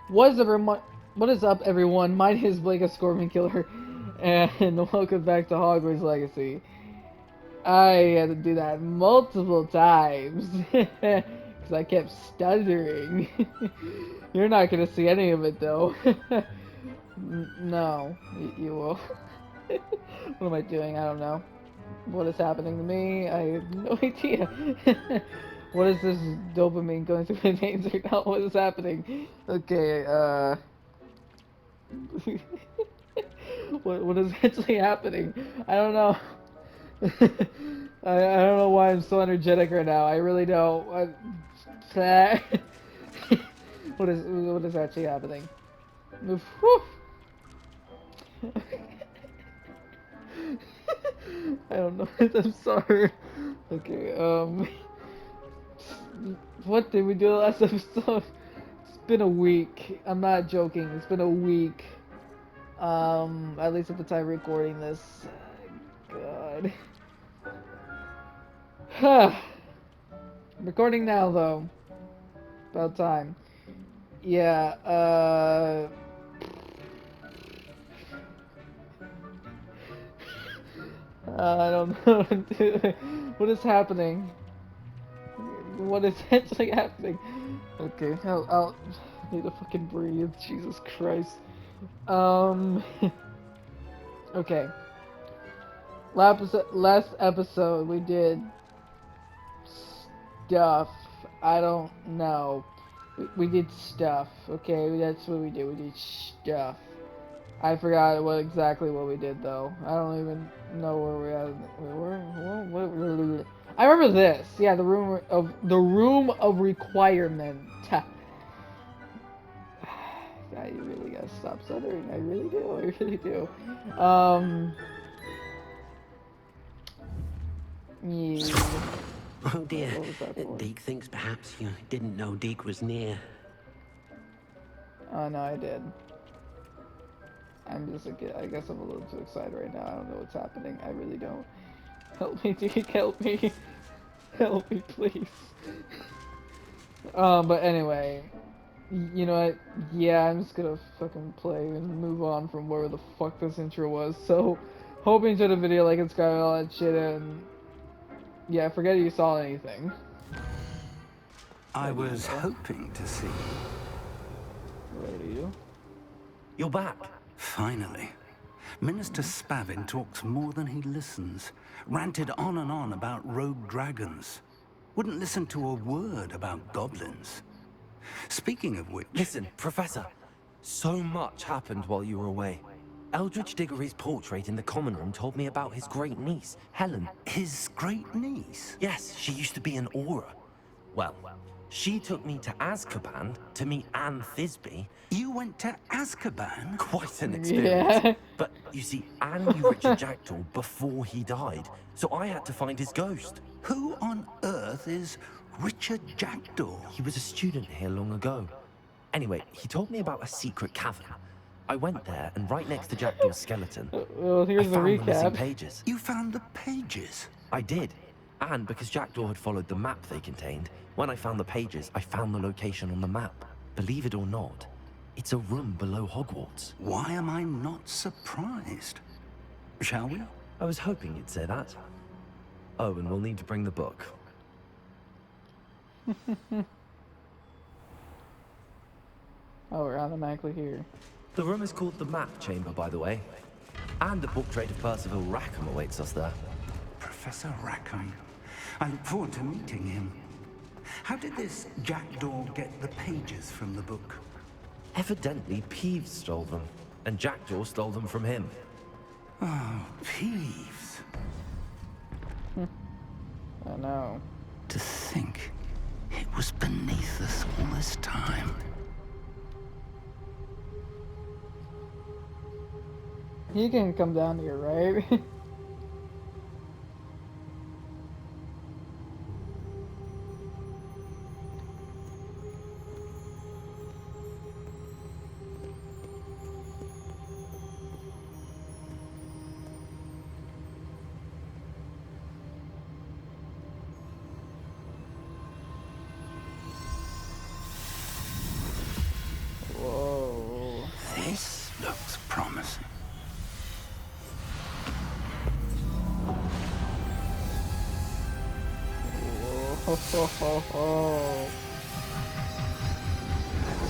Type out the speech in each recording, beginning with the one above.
What is everyone? What is up, everyone? My name is Blake, a Scorpion Killer, and welcome back to Hogwarts Legacy. I had to do that multiple times because I kept stuttering. You're not gonna see any of it though. No, you will. What am I doing? I don't know. What is happening to me? I have no idea. What is this dopamine going through my veins right now? What is happening? Okay, what is actually happening? I don't know. I don't know why I'm so energetic right now. I really don't. What is actually happening? Whew. I don't know. I'm sorry. Okay. What did we do last episode? It's been a week. I'm not joking. It's been a week. At least at the time recording this. God. Recording now though. About time. Yeah, I don't know what is happening. What is actually happening? Okay, I'll need to fucking breathe. Jesus Christ. Um. Okay. Last episode we did stuff. I don't know. We did stuff. Okay, that's what we did. We did stuff. I forgot exactly what we did though. I don't even know where we at. I remember this. Yeah, the room of requirement. God, you really gotta stop stuttering. I really do. I really do. Yeah. Oh dear. What was that for? Deke thinks perhaps you didn't know Deke was near. Oh no, I did. I guess I'm a little too excited right now. I don't know what's happening. I really don't. Help me, Deke. Help me. Help me, please. But anyway, you know what? Yeah, I'm just gonna fucking play and move on from where the fuck this intro was. So, hope you enjoyed the video, like and subscribe, all that shit, and yeah, forget you saw anything. I was hoping to see you. Where are you? You're back. Finally. Minister Spavin talks more than he listens. Ranted on and on about rogue dragons. Wouldn't listen to a word about goblins. Speaking of which... Listen, Professor. So much happened while you were away. Eldridge Diggory's portrait in the common room told me about his great niece, Helen. His great niece? Yes, she used to be an Auror. Well, she took me to Azkaban to meet Anne Thisbe. You went to Azkaban? Quite an experience. Yeah. But you see, Anne knew Richard Jackdaw before he died, so I had to find his ghost. Who on earth is Richard Jackdaw? He was a student here long ago. Anyway, he told me about a secret cavern. I went there, and right next to Jackdaw's skeleton, Well, here's I the found the missing recap. pages. You found the pages? I did. And because Jackdaw had followed the map they contained, when I found the pages, I found the location on the map. Believe it or not, it's a room below Hogwarts. Why am I not surprised? Shall we? I was hoping you'd say that. Oh, and we'll need to bring the book. Oh, we're automatically here. The room is called the Map Chamber, by the way. And the portrait of Percival Rackham awaits us there. Professor Rackham. I look forward to meeting him. How did this Jackdaw get the pages from the book? Evidently, Peeves stole them, and Jackdaw stole them from him. Oh, Peeves. I know. To think it was beneath us all this time. He can come down here, right? Whoa.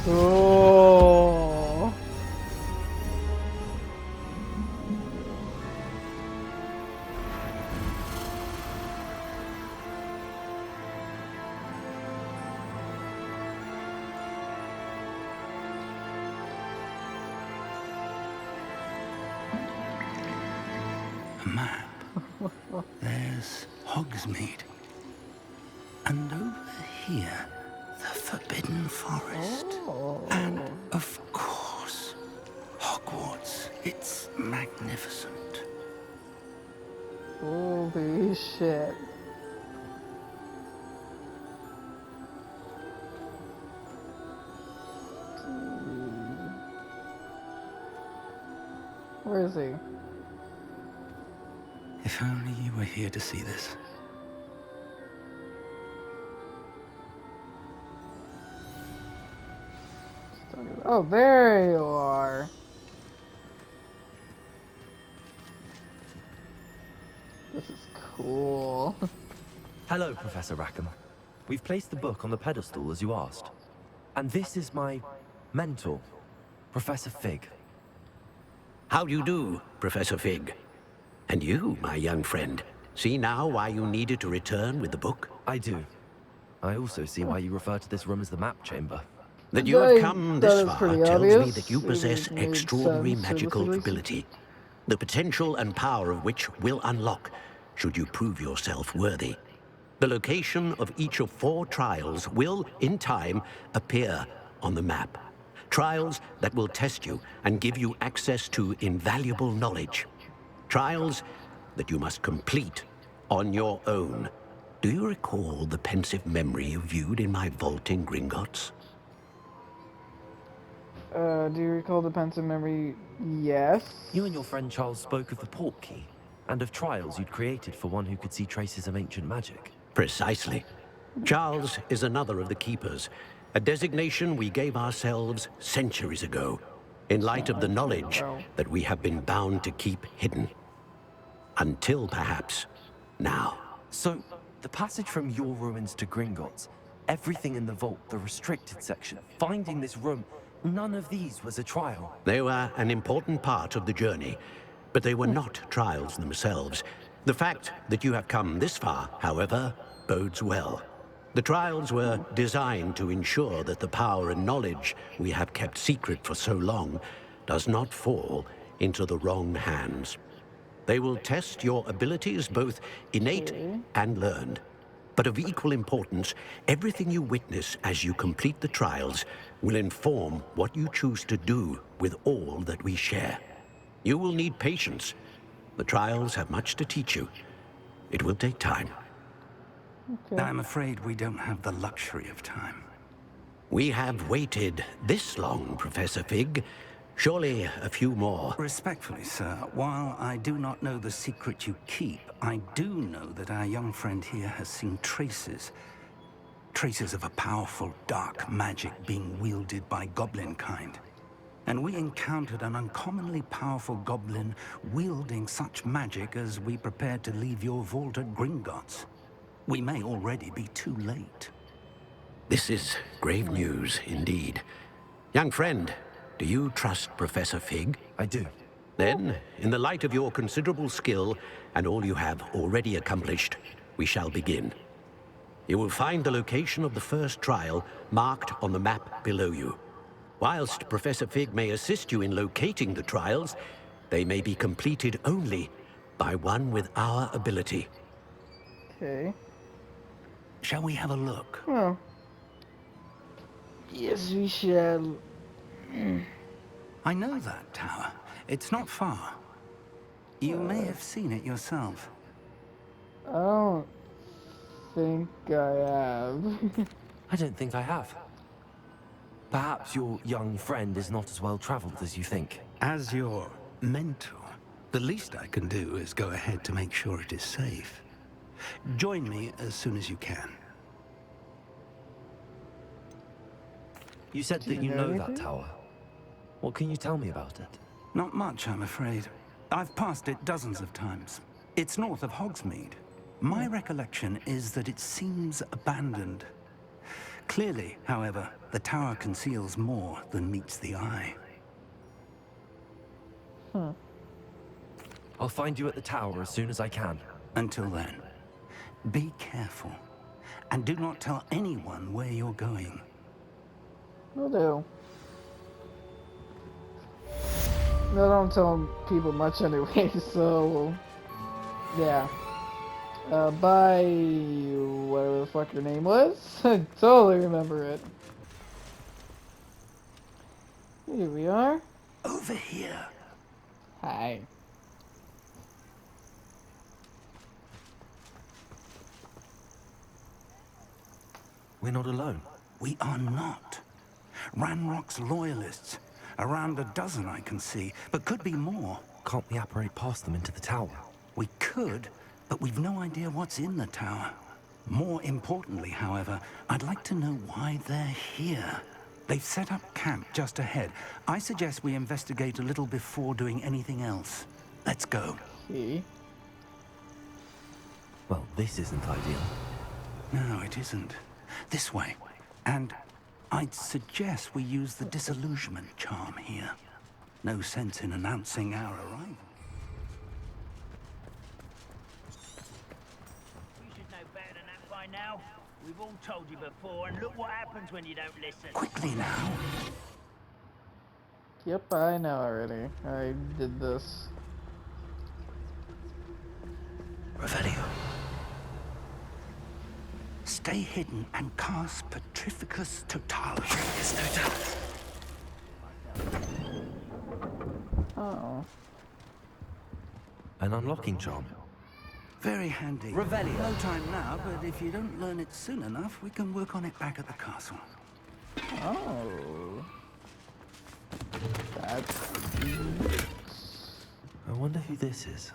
Cool. A map. There's Hogsmeade. And over here, the Forbidden Forest. And, of course, Hogwarts. It's magnificent. Holy shit. Where is he? If only you were here to see this. Oh, there you are. This is cool. Hello, Professor Rackham. We've placed the book on the pedestal as you asked. And this is my mentor, Professor Fig. How do you do, Professor Fig? And you, my young friend, see now why you needed to return with the book? I do. I also see why you refer to this room as the map chamber. That you have That come is this far pretty tells me obvious. that you It possess made extraordinary sense magical to the ability, the potential and power of which will unlock should you prove yourself worthy. The location of each of 4 trials will, in time, appear on the map. Trials that will test you and give you access to invaluable knowledge. Trials that you must complete on your own. Do you recall the pensive memory you viewed in my vault in Gringotts? Do you recall the pensive memory? Yes. You and your friend Charles spoke of the port key, and of trials you'd created for one who could see traces of ancient magic. Precisely. Charles is another of the keepers, a designation we gave ourselves centuries ago, in light of the knowledge that we have been bound to keep hidden. Until perhaps now. So, the passage from your ruins to Gringotts, everything in the vault, the restricted section, finding this room, none of these was a trial. They were an important part of the journey, but they were not trials themselves. The fact that you have come this far, however, bodes well. The trials were designed to ensure that the power and knowledge we have kept secret for so long does not fall into the wrong hands. They will test your abilities, both innate and learned. But of equal importance, everything you witness as you complete the trials will inform what you choose to do with all that we share. You will need patience. The trials have much to teach you. It will take time. Okay. I'm afraid we don't have the luxury of time. We have waited this long, Professor Fig. Surely a few more. Respectfully, sir, while I do not know the secret you keep, I do know that our young friend here has seen traces. Traces of a powerful dark magic being wielded by goblin kind. And we encountered an uncommonly powerful goblin wielding such magic as we prepared to leave your vault at Gringotts. We may already be too late. This is grave news indeed. Young friend, do you trust Professor Fig? I do. Then, in the light of your considerable skill and all you have already accomplished, we shall begin. You will find the location of the first trial marked on the map below you. Whilst Professor Fig may assist you in locating the trials, they may be completed only by one with our ability. Okay. Shall we have a look? Oh. Yes, we shall. I know that tower. It's not far. You may have seen it yourself. I don't think I have. I don't think I have. Perhaps your young friend is not as well traveled as you think. As your mentor, the least I can do is go ahead to make sure it is safe. Join me as soon as you can. You said that you know that tower. What can you tell me about it? Not much, I'm afraid. I've passed it dozens of times. It's north of Hogsmeade. My recollection is that it seems abandoned. Clearly, however, the tower conceals more than meets the eye. I'll find you at the tower as soon as I can. Until then, be careful. And do not tell anyone where you're going. Will do. No, don't tell people much anyway, so... Yeah. Bye... whatever the fuck your name was. I totally remember it. Here we are. Over here. Hi. We're not alone. We are not. Ranrock's loyalists. Around a dozen I can see, but could be more. Can't we apparate past them into the tower? We could, but we've no idea what's in the tower. More importantly, however, I'd like to know why they're here. They've set up camp just ahead. I suggest we investigate a little before doing anything else. Let's go. See? Well, this isn't ideal. No, it isn't. This way. And I'd suggest we use the disillusionment charm here. No sense in announcing our arrival. You should know better than that by now. We've all told you before, and look what happens when you don't listen. Quickly now. Yep, I know already. I did this. Revelio. Stay hidden and cast Petrificus Totalis. Oh. An unlocking charm. Very handy. Revelio. No time now, but if you don't learn it soon enough, we can work on it back at the castle. Oh. That's... I wonder who this is.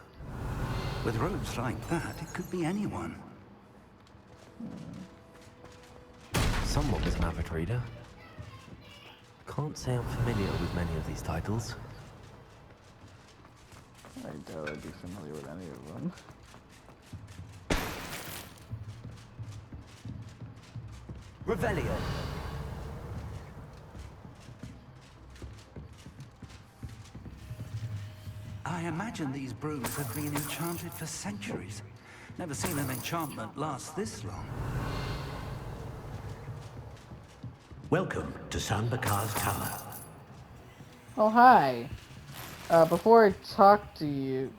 With robes like that, it could be anyone. Someone was an avid reader. Can't say I'm familiar with many of these titles. I doubt I'd be familiar with any of them. Revelio. I imagine these brooms have been enchanted for centuries. Never seen an enchantment last this long. Welcome to San Bakar's Tower. Oh, hi. Before I talk to you...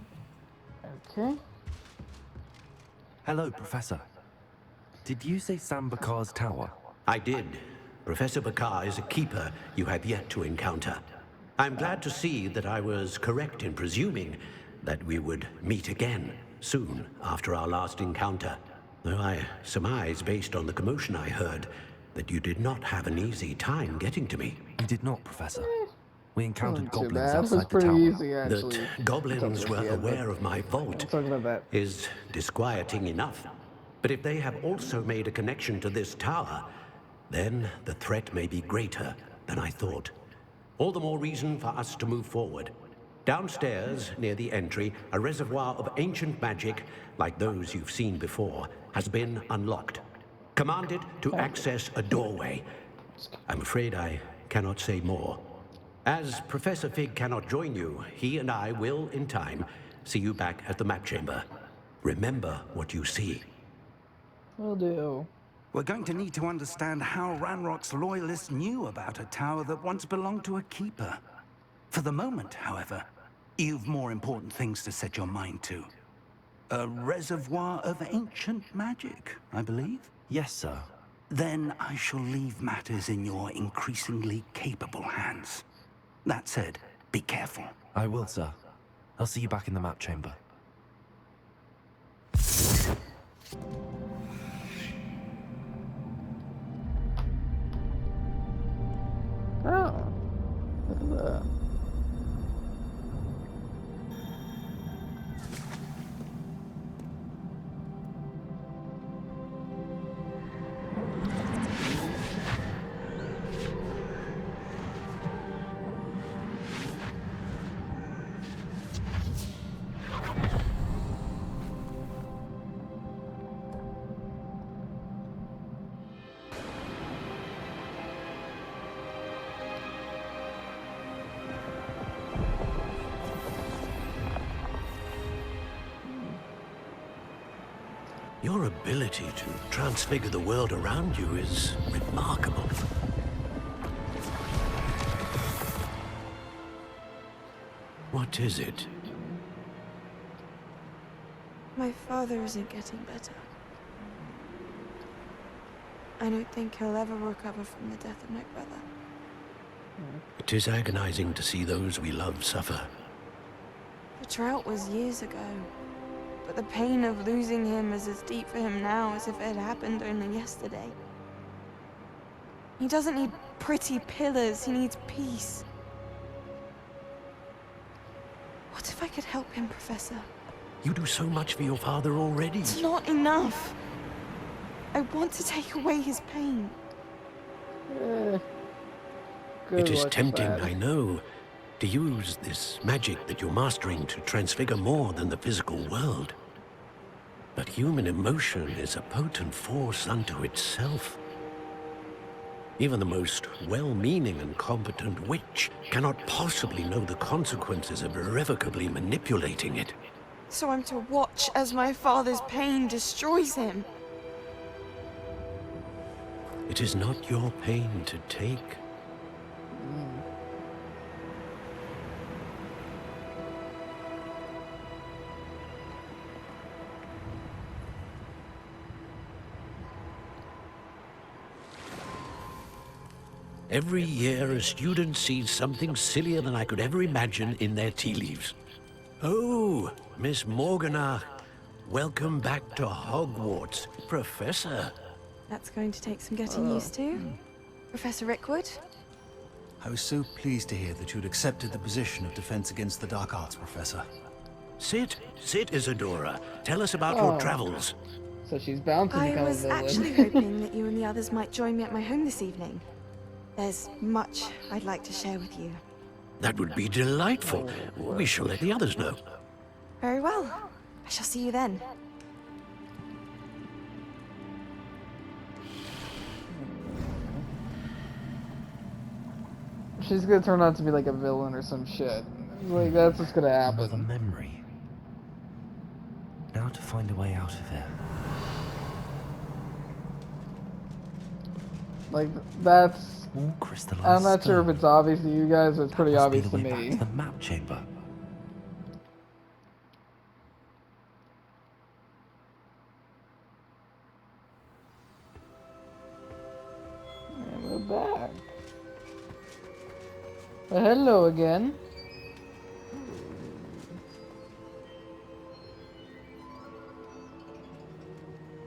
Okay. Hello, Professor. Did you say Sam Bakar's tower? I did. Professor Bakar is a keeper you have yet to encounter. I'm glad to see that I was correct in presuming that we would meet again soon after our last encounter. Though I surmise, based on the commotion I heard, that you did not have an easy time getting to me. We did not, Professor. We encountered Wasn't too goblins bad. It was outside the pretty tower. easy, actually. That goblins were aware of my vault We'll talk about that. is disquieting enough. But if they have also made a connection to this tower, then the threat may be greater than I thought. All the more reason for us to move forward. Downstairs, near the entry, a reservoir of ancient magic, like those you've seen before, has been unlocked. Commanded to access a doorway. I'm afraid I cannot say more. As Professor Fig cannot join you, he and I will, in time, see you back at the map chamber. Remember what you see. Will do. We're going to need to understand how Ranrock's loyalists knew about a tower that once belonged to a keeper. For the moment, however, you've more important things to set your mind to. A reservoir of ancient magic, I believe? Yes, sir. Then I shall leave matters in your increasingly capable hands. That said, be careful. I will, sir. I'll see you back in the map chamber. Oh. Look at that. Your ability to transfigure the world around you is remarkable. What is it? My father isn't getting better. I don't think he'll ever recover from the death of my brother. It is agonizing to see those we love suffer. The drought was years ago, but the pain of losing him is as deep for him now as if it had happened only yesterday. He doesn't need pretty pillars, he needs peace. What if I could help him, Professor? You do so much for your father already. It's not enough. I want to take away his pain. It is luck, tempting, lad. I know, to use this magic that you're mastering to transfigure more than the physical world. But human emotion is a potent force unto itself. Even the most well-meaning and competent witch cannot possibly know the consequences of irrevocably manipulating it. So I'm to watch as my father's pain destroys him. It is not your pain to take. Every year, a student sees something sillier than I could ever imagine in their tea leaves. Oh, Miss Morganach, welcome back to Hogwarts, Professor. That's going to take some getting used to. Professor Rickwood? I was so pleased to hear that you'd accepted the position of Defense Against the Dark Arts, Professor. Sit, Isadora. Tell us about your travels. So she's bound to I become a was villain. actually hoping that you and the others might join me at my home this evening. There's much I'd like to share with you. That would be delightful. We shall let the others know. Very well. I shall see you then. She's gonna turn out to be like a villain or some shit. Like, that's what's gonna Another happen. memory. Now to find a way out of here. Like, that's... All crystallized I'm not sure if stone. it's obvious to you guys, but it's pretty That must be obvious the to way back me. to the map chamber. And we're back. Well, hello again.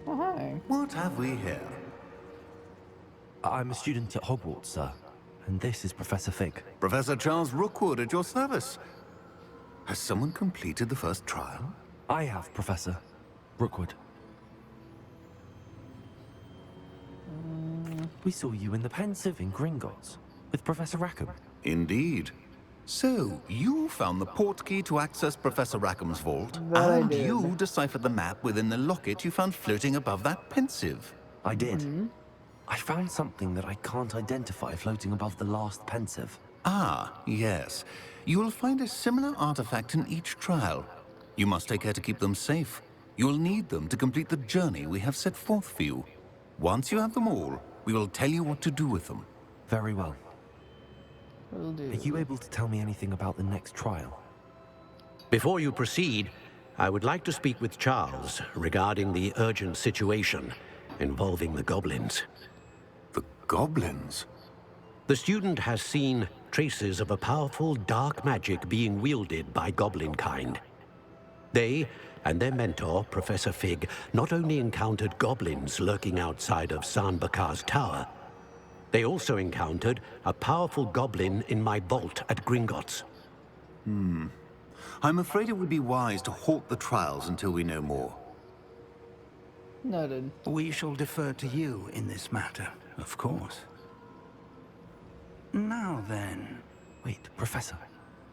Oh, hi. What have we here? I'm a student at Hogwarts, sir. And this is Professor Fig. Professor Charles Rookwood at your service. Has someone completed the first trial? I have, Professor. Rookwood. We saw you in the Pensive in Gringotts with Professor Rackham. Indeed. So, you found the portkey to access Professor Rackham's vault, That I and did. you deciphered the map within the locket you found floating above that pensive. I did. I found something that I can't identify floating above the last Pensive. Ah, yes. You will find a similar artifact in each trial. You must take care to keep them safe. You will need them to complete the journey we have set forth for you. Once you have them all, we will tell you what to do with them. Very well. Will do. Are you able to tell me anything about the next trial? Before you proceed, I would like to speak with Charles regarding the urgent situation involving the goblins. The goblins? The student has seen traces of a powerful dark magic being wielded by goblin kind. They and their mentor, Professor Fig, not only encountered goblins lurking outside of San Bakar's tower, they also encountered a powerful goblin in my vault at Gringotts. I'm afraid it would be wise to halt the trials until we know more. Noted. We shall defer to you in this matter, of course. Now then, Wait, Professor.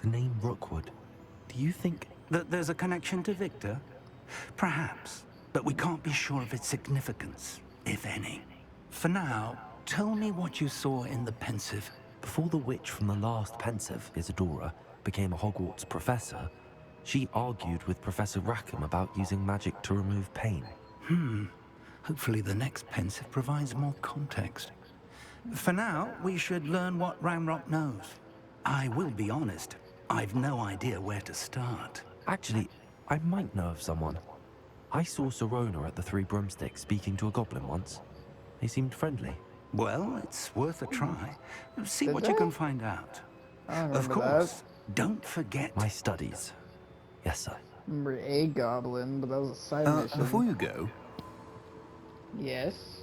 The name Rookwood. Do you think... that there's a connection to Victor? Perhaps, but we can't be sure of its significance, if any. For now, tell me what you saw in the Pensive. Before the witch from the last Pensive, Isadora, became a Hogwarts professor, she argued with Professor Rackham about using magic to remove pain. Hopefully the next pensive provides more context. For now, we should learn what Ramrock knows. I will be honest, I've no idea where to start. Actually, I might know of someone. I saw Sirona at the Three Broomsticks speaking to a goblin once. They seemed friendly. Well, it's worth a try. See Did what you they? can find out. I don't Of remember course, don't forget... My studies. Yes, sir. that. Remember a goblin, but that was a side mission. Before you go, Yes.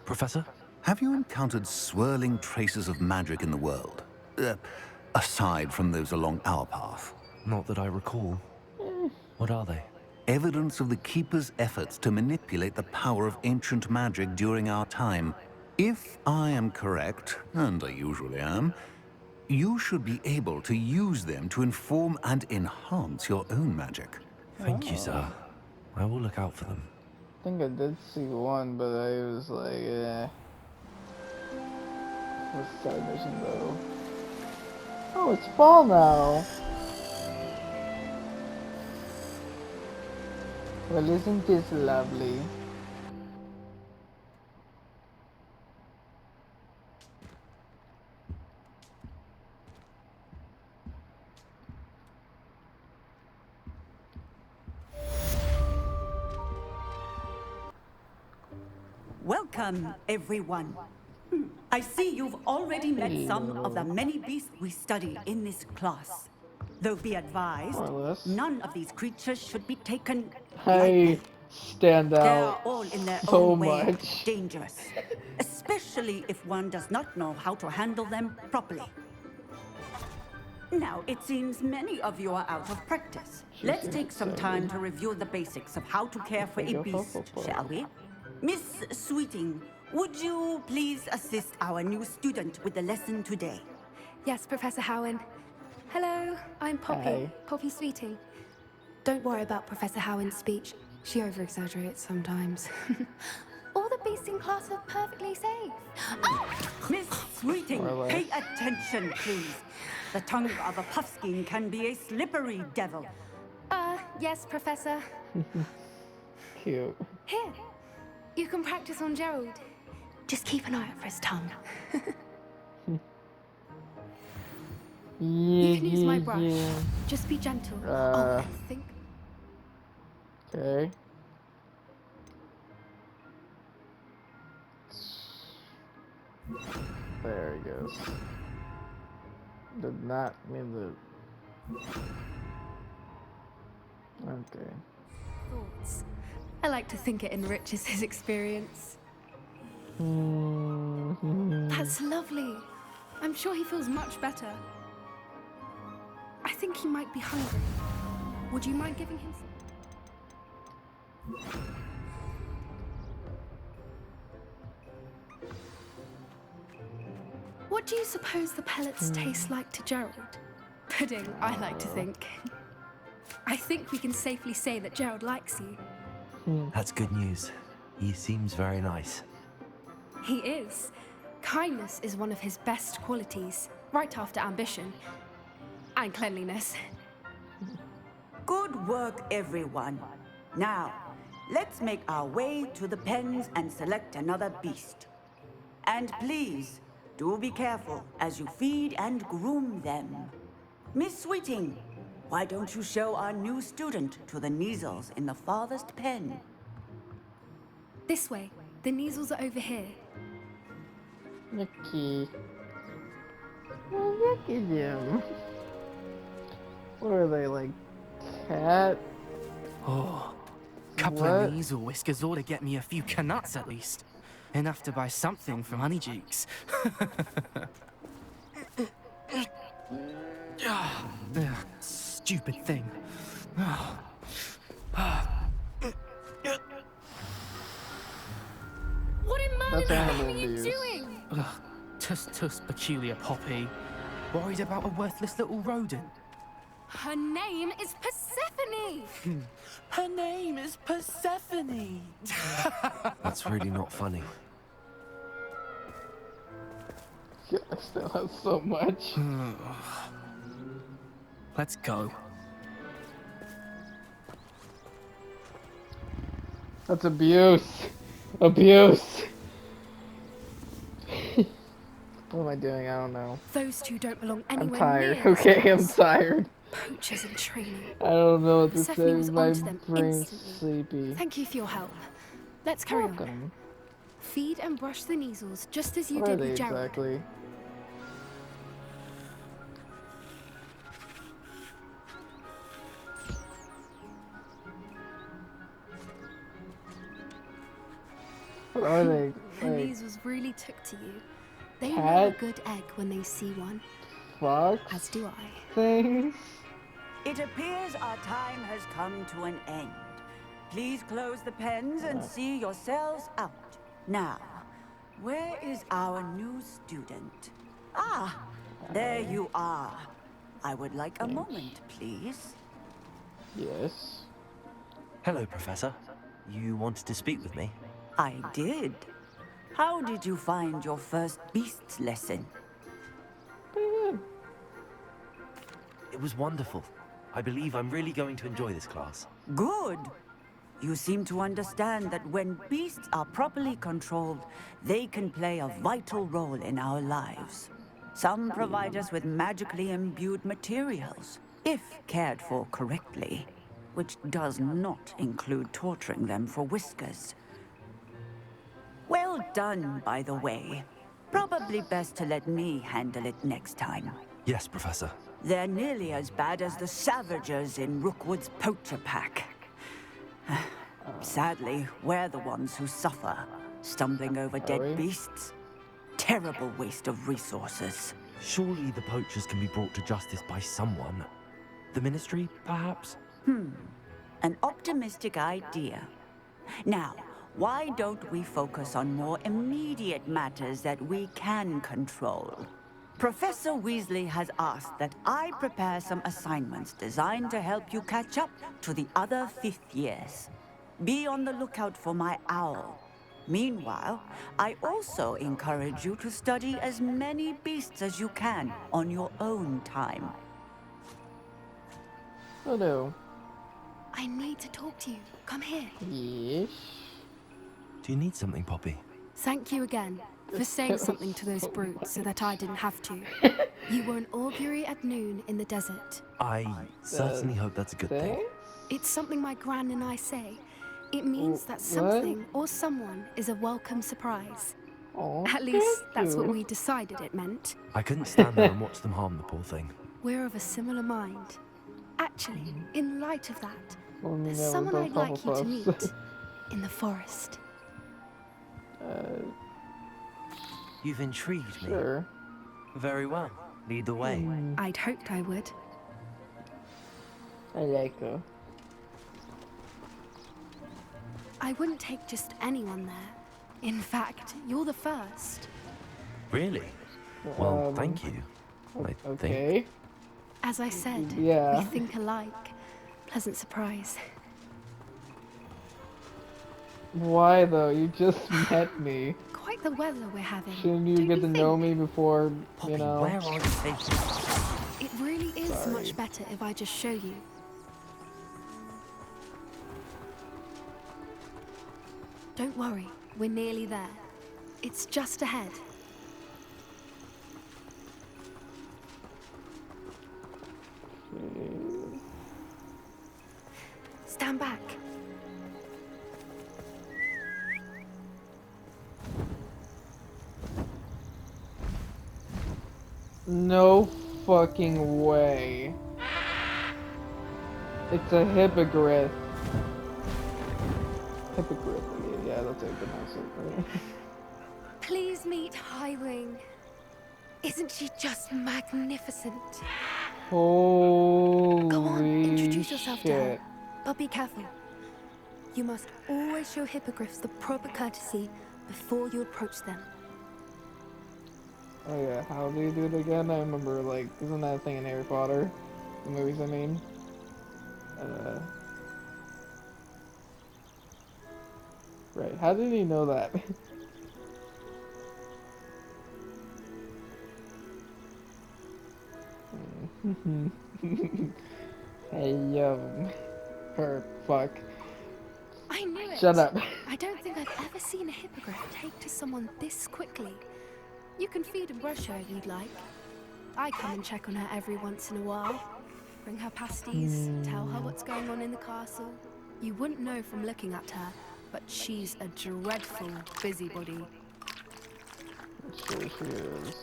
Professor? have you encountered swirling traces of magic in the world? Aside from those along our path. Not that I recall. What are they? Evidence of the Keeper's efforts to manipulate the power of ancient magic during our time. If I am correct, and I usually am, you should be able to use them to inform and enhance your own magic. Thank you, sir. I will look out for them. I think I did see one, but I was like, eh. What's the side mission though? Oh, it's fall now. Well, isn't this lovely? Welcome, everyone. I see you've already met some of the many beasts we study in this class. Though be advised, More or less. none of these creatures should be taken I lightly. stand They are out all in their so own way much. dangerous, especially if one does not know how to handle them properly. Now, it seems many of you are out of practice. Let's take some time to review the basics of how to care for a beast, shall we? Miss Sweeting, would you please assist our new student with the lesson today? Yes, Professor Howen. Hello, I'm Poppy. Hi. Poppy Sweeting. Don't worry about Professor Howen's speech. She over-exaggerates sometimes. All the beasts in class are perfectly safe. Oh! Miss Sweeting, More or less. pay attention, please. The tongue of a puffskein can be a slippery devil. Yes, Professor. Cute. Here, you can practice on Gerald. Just keep an eye out for his tongue. You can use my brush. Just be gentle. I think. Okay. There he goes. Did not mean the. Okay. Thoughts. I like to think it enriches his experience. That's lovely. I'm sure he feels much better. I think he might be hungry. Would you mind giving him some? What do you suppose the pellets taste like to Gerald? Pudding, I like to think. I think we can safely say that Gerald likes you. That's good news. He seems very nice. He is. Kindness is one of his best qualities, right after ambition. And cleanliness. Good work, everyone. Now, let's make our way to the pens and select another beast. And please, do be careful as you feed and groom them. Miss Sweeting, why don't you show our new student to the Neasels in the farthest pen? This way. The Neasels are over here. Yucky. Oh, yucky them. What are they, like, cat? Oh, couple What? of Weasel whiskers ought to get me a few canuts at least. Enough to buy something from Honeydukes. Stupid thing. What in That's Merlin animal are you abuse. doing? Tuss, peculiar Poppy. Worried about a worthless little rodent. Her name is Persephone! Her name is Persephone. That's really not funny. Yeah, I still have so much. Let's go. That's abuse. Abuse. What am I doing? I don't know. Those two don't belong I'm anywhere tired. near this Okay, I'm class. tired. Poachers in training. I don't know what to say. Persephone was My onto them brain's instantly. sleepy. Thank you for your help. Let's carry on. Welcome. Feed and brush the measles just as you What are did they with Gerald. exactly? What are they? The Like, measles really took to you. They know a cat good egg when they see one, fox as do I. things? It appears our time has come to an end. Please close the pens and see yourselves out. Now, where is our new student? Ah, there you are. I would like a moment, please. Yes. Hello, Professor. You wanted to speak with me? I did. How did you find your first beasts lesson? Pretty good. It was wonderful. I believe I'm really going to enjoy this class. Good. You seem to understand that when beasts are properly controlled, they can play a vital role in our lives. Some provide us with magically imbued materials, if cared for correctly, which does not include torturing them for whiskers. Well done, by the way. Probably best to let me handle it next time. Yes, Professor. They're nearly as bad as the Savagers in Rookwood's poacher pack. Sadly, we're the ones who suffer, stumbling over dead beasts. Terrible waste of resources. Surely the poachers can be brought to justice by someone. The Ministry, perhaps? An optimistic idea. Now, why don't we focus on more immediate matters that we can control? Professor Weasley has asked that I prepare some assignments designed to help you catch up to the other fifth years. Be on the lookout for my owl. Meanwhile, I also encourage you to study as many beasts as you can on your own time. Hello. I need to talk to you. Come here. Yes. Do you need something, Poppy? Thank you again for saying something to those brutes so that I didn't have to. You were an augury at noon in the desert. I certainly hope that's a good thing. It's something my gran and I say. It means that something or someone is a welcome surprise. Oh, At least that's what we decided it meant. I couldn't stand there and watch them harm the poor thing. We're of a similar mind. Actually, in light of that, Well, there's yeah, someone we're I'd both like you to Hufflepuffs. meet in the forest. You've intrigued me. Sure. Very well. Lead the way. I'd hoped I would. I like her. I wouldn't take just anyone there. In fact, you're the first. Really? Well, thank you. I think. Okay. As I said, Yeah. we think alike. Pleasant surprise. Why though? You just met me. Quite the weather we're having. Shouldn't you don't get to know think? me before, Poppy, you know? where are you taking us? It really is much better if I just show you. Don't worry, we're nearly there. It's just ahead. Stand back. No fucking way. It's a hippogriff. Hippogriff. Yeah, that's a good answer. Please meet Highwing. Isn't she just magnificent? Holy Go on, introduce yourself to her. shit. But be careful. You must always show hippogriffs the proper courtesy before you approach them. Oh yeah, how do you do it again? I remember, like, isn't that a thing in Harry Potter? The movies, I mean. Right, how did he know that? Hey, her, fuck. I knew it. Shut up. I don't think I've ever seen a hippogriff take to someone this quickly. You can feed and brush her if you'd like. I come and check on her every once in a while. Bring her pasties, tell her what's going on in the castle. You wouldn't know from looking at her, but she's a dreadful busybody. Sure she is.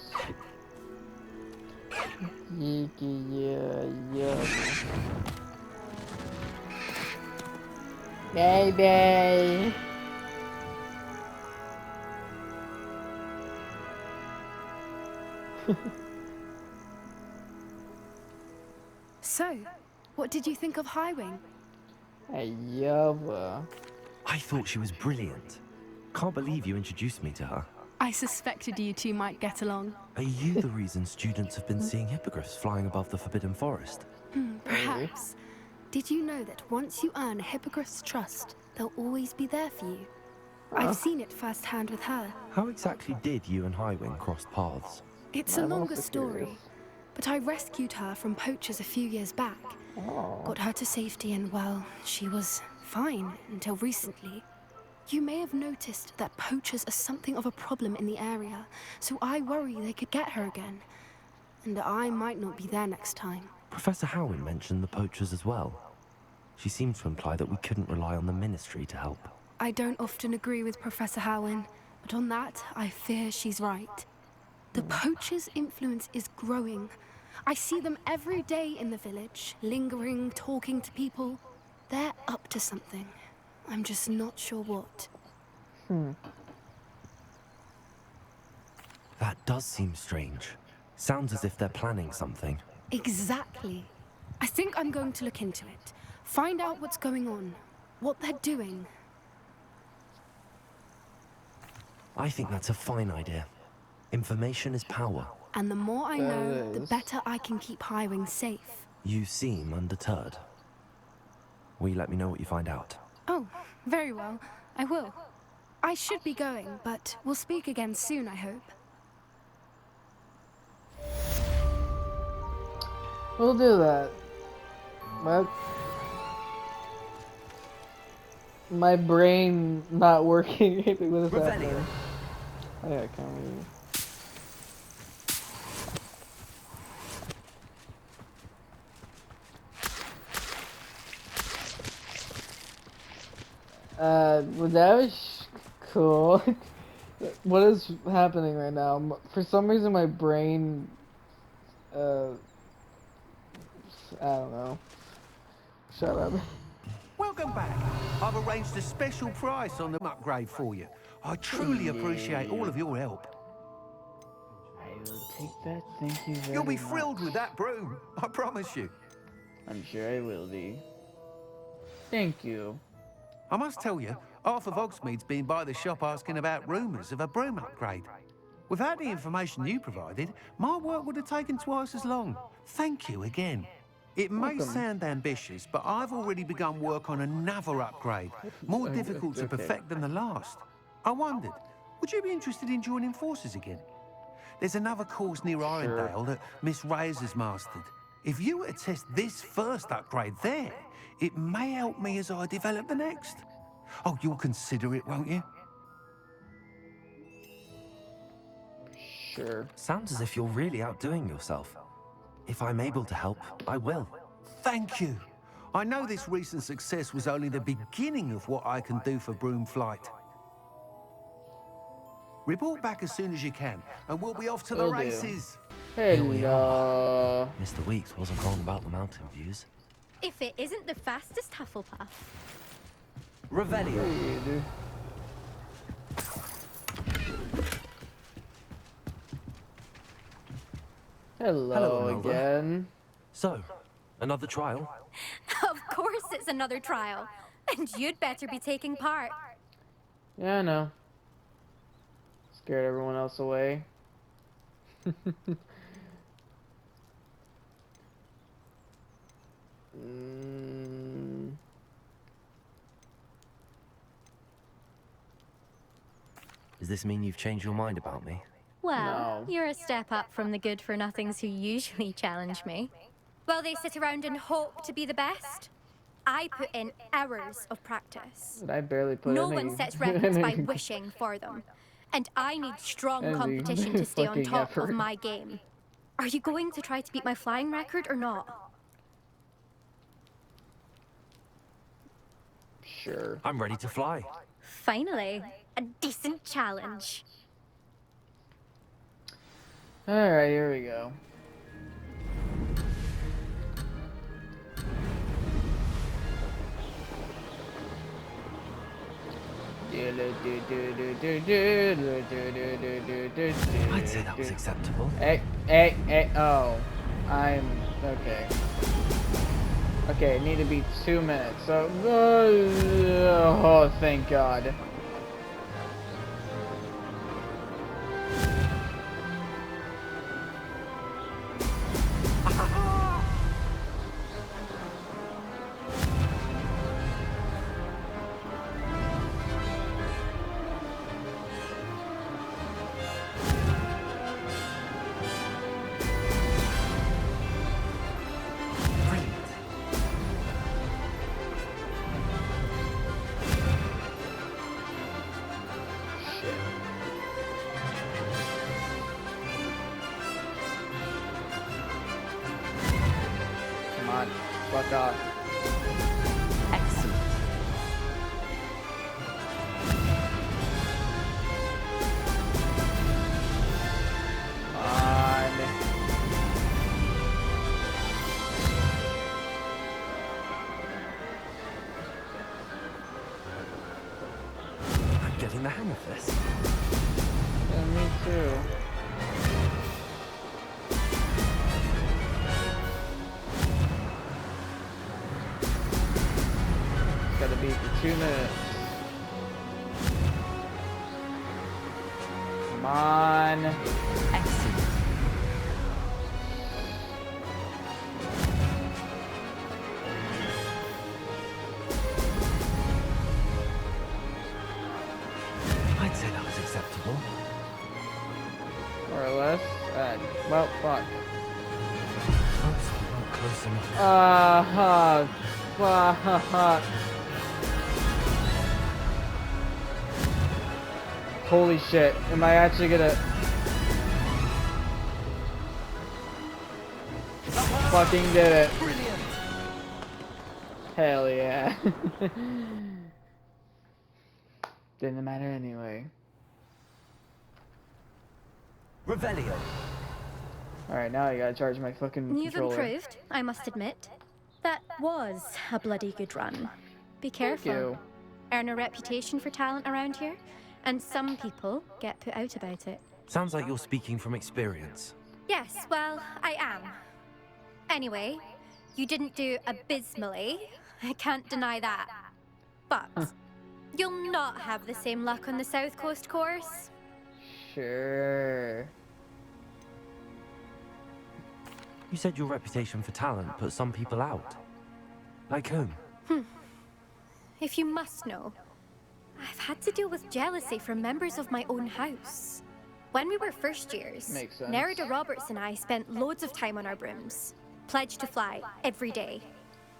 Yeah. Baby. So, what did you think of Highwing? I thought she was brilliant. Can't believe you introduced me to her. I suspected you two might get along. Are you the reason students have been seeing hippogriffs flying above the Forbidden Forest? Perhaps. Did you know that once you earn a hippogriff's trust, they'll always be there for you? I've seen it firsthand with her. How exactly did you and Highwing cross paths? It's a longer story, but I rescued her from poachers a few years back. Got her to safety and, well, she was fine until recently. You may have noticed that poachers are something of a problem in the area, so I worry they could get her again. And I might not be there next time. Professor Howin mentioned the poachers as well. She seemed to imply that we couldn't rely on the Ministry to help. I don't often agree with Professor Howin, but on that, I fear she's right. The poachers' influence is growing. I see them every day in the village, lingering, talking to people. They're up to something. I'm just not sure what. That does seem strange. Sounds as if they're planning something. Exactly. I think I'm going to look into it. Find out what's going on, what they're doing. I think that's a fine idea. Information is power. And the more I know, the better I can keep Highwing safe. You seem undeterred. Will you let me know what you find out? Oh, very well. I will. I should be going, but we'll speak again soon, I hope. We'll do that. But my brain not working. What is happening? Oh, yeah, I can't read. Well, that was cool. What is happening right now? For some reason, my brain, I don't know. Shut up. Welcome back. I've arranged a special price on the upgrade for you. I truly appreciate all of your help. I will take that. Thank you very You'll be much. thrilled with that broom, I promise you. I'm sure I will be. Thank you. I must tell you, half of Hogsmeade's been by the shop asking about rumours of a broom upgrade. Without the information you provided, my work would have taken twice as long. Thank you again. It may sound ambitious, but I've already begun work on another upgrade, more difficult to perfect than the last. I wondered, would you be interested in joining forces again? There's another course near Irondale that Miss Reyes has mastered. If you were to test this first upgrade there, it may help me as I develop the next. Oh, you'll consider it, won't you? Sure. Sounds as if you're really outdoing yourself. If I'm able to help, I will. Thank you. I know this recent success was only the beginning of what I can do for Broom Flight. Report back as soon as you can, and we'll be off to the Will do. races. Hello. Mr. Weeks wasn't wrong about the mountain views. If it isn't the fastest Hufflepuff. Revelio. Hello Nova. again. So, another trial? Of course it's another trial. And you'd better be taking part. Yeah, I know. Scared everyone else away. Does this mean you've changed your mind about me? Well, No. you're a step up from the good-for-nothings who usually challenge me. While they sit around and hope to be the best. I put in hours of practice. I barely put No any, one sets records by any wishing for them. And I need strong any competition to stay on fucking top effort. of my game. Are you going to try to beat my flying record or not? Sure. I'm ready to fly. Finally, a decent challenge. Alright, here we go. I'd say that was acceptable. Hey, oh. I'm, okay. Okay, I need to be 2 minutes, so, oh, thank God. Come on, fuck off. Excellent. I'm getting the hang of this. Yeah, me too. Gotta be for 2 minutes. Come on. Excellent. I'd say that was acceptable. More or less. Well, fuck. Oops, we weren't close enough. Fuck. Holy shit. Am I actually gonna... Fucking did it. Brilliant! Hell yeah. Didn't matter anyway. Revelio. Alright, now I gotta charge my fucking You've controller. improved, I must admit. That was a bloody good run. Be careful. you. Earn a reputation for talent around here, and some people get put out about it. Sounds like you're speaking from experience. Yes, well, I am. Anyway, you didn't do abysmally. I can't deny that. But you'll not have the same luck on the South Coast course. Sure. You said your reputation for talent put some people out. Like whom? If you must know, I've had to deal with jealousy from members of my own house. When we were first years, Makes sense. Nerida Roberts and I spent loads of time on our brooms, pledged to fly every day.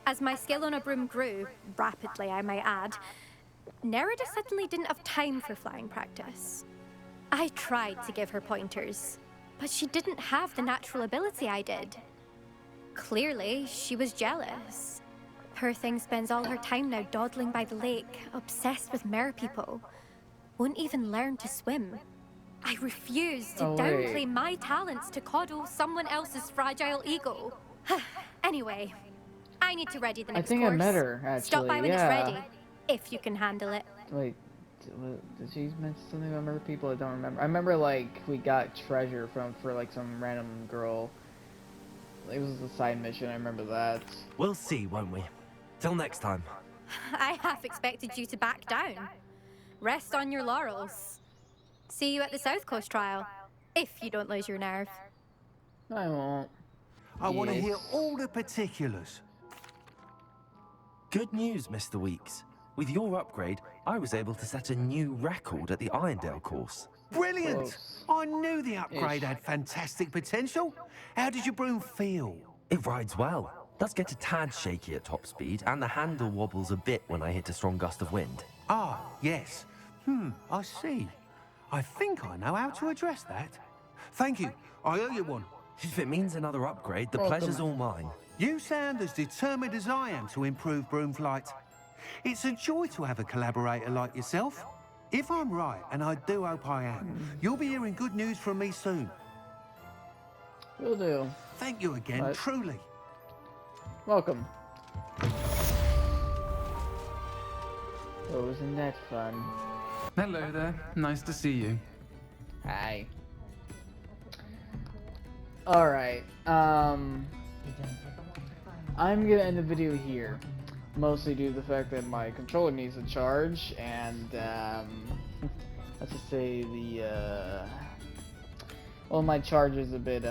As my skill on a broom grew, rapidly I might add, Nerida suddenly didn't have time for flying practice. I tried to give her pointers, but she didn't have the natural ability I did. Clearly, she was jealous. Poor thing spends all her time now dawdling by the lake, obsessed with merpeople. Won't even learn to swim. I refuse to downplay my talents to coddle someone else's fragile ego. Anyway, I need to ready the next I think course. I met her, actually. Stop by when yeah. it's ready, if you can handle it. Wait, did she mention something about murder people? I don't remember. I remember, like, we got treasure for like, some random girl. It was a side mission, I remember that. We'll see, won't we? Till next time. I half expected you to back down. Rest on your laurels. See you at the South Coast trial, if you don't lose your nerve. I won't. I want to Yes. hear all the particulars. Good news, Mr. Weeks. With your upgrade, I was able to set a new record at the Irondale course. Brilliant! Close. I knew the upgrade Ish. had fantastic potential. How did your broom feel? It rides well. Does get a tad shaky at top speed, and the handle wobbles a bit when I hit a strong gust of wind. Ah, yes. I see. I think I know how to address that. Thank you. I owe you one. If it means another upgrade, the Welcome. pleasure's all mine. You sound as determined as I am to improve broom flight. It's a joy to have a collaborator like yourself. If I'm right, and I do hope I am, you'll be hearing good news from me soon. Will do. Thank you again, Right. truly. Welcome. Oh, isn't that fun? Hello there. Nice to see you. Hi. Alright, I'm gonna end the video here. Mostly due to the fact that my controller needs a charge, and, let's just say well, my charge is a bit,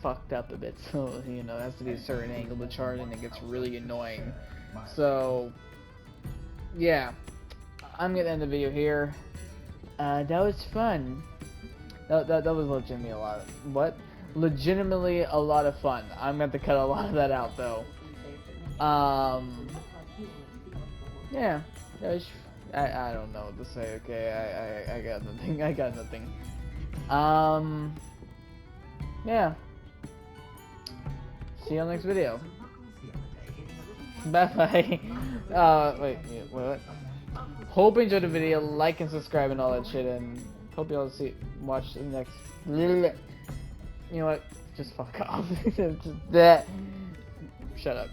fucked up a bit, so, you know, it has to be a certain angle to charge, and it gets really annoying. So, yeah. I'm gonna end the video here. That was fun. That was legitimately a lot of, legitimately a lot of fun. I'm gonna have to cut a lot of that out though. Yeah. I don't know what to say. Okay, I got nothing. I got nothing. Yeah. See you on the next video. Bye bye. Wait, what? Hope you enjoyed the video. Like and subscribe and all that shit, and hope you all watch the next. You know what? Just fuck off. Just that. Shut up.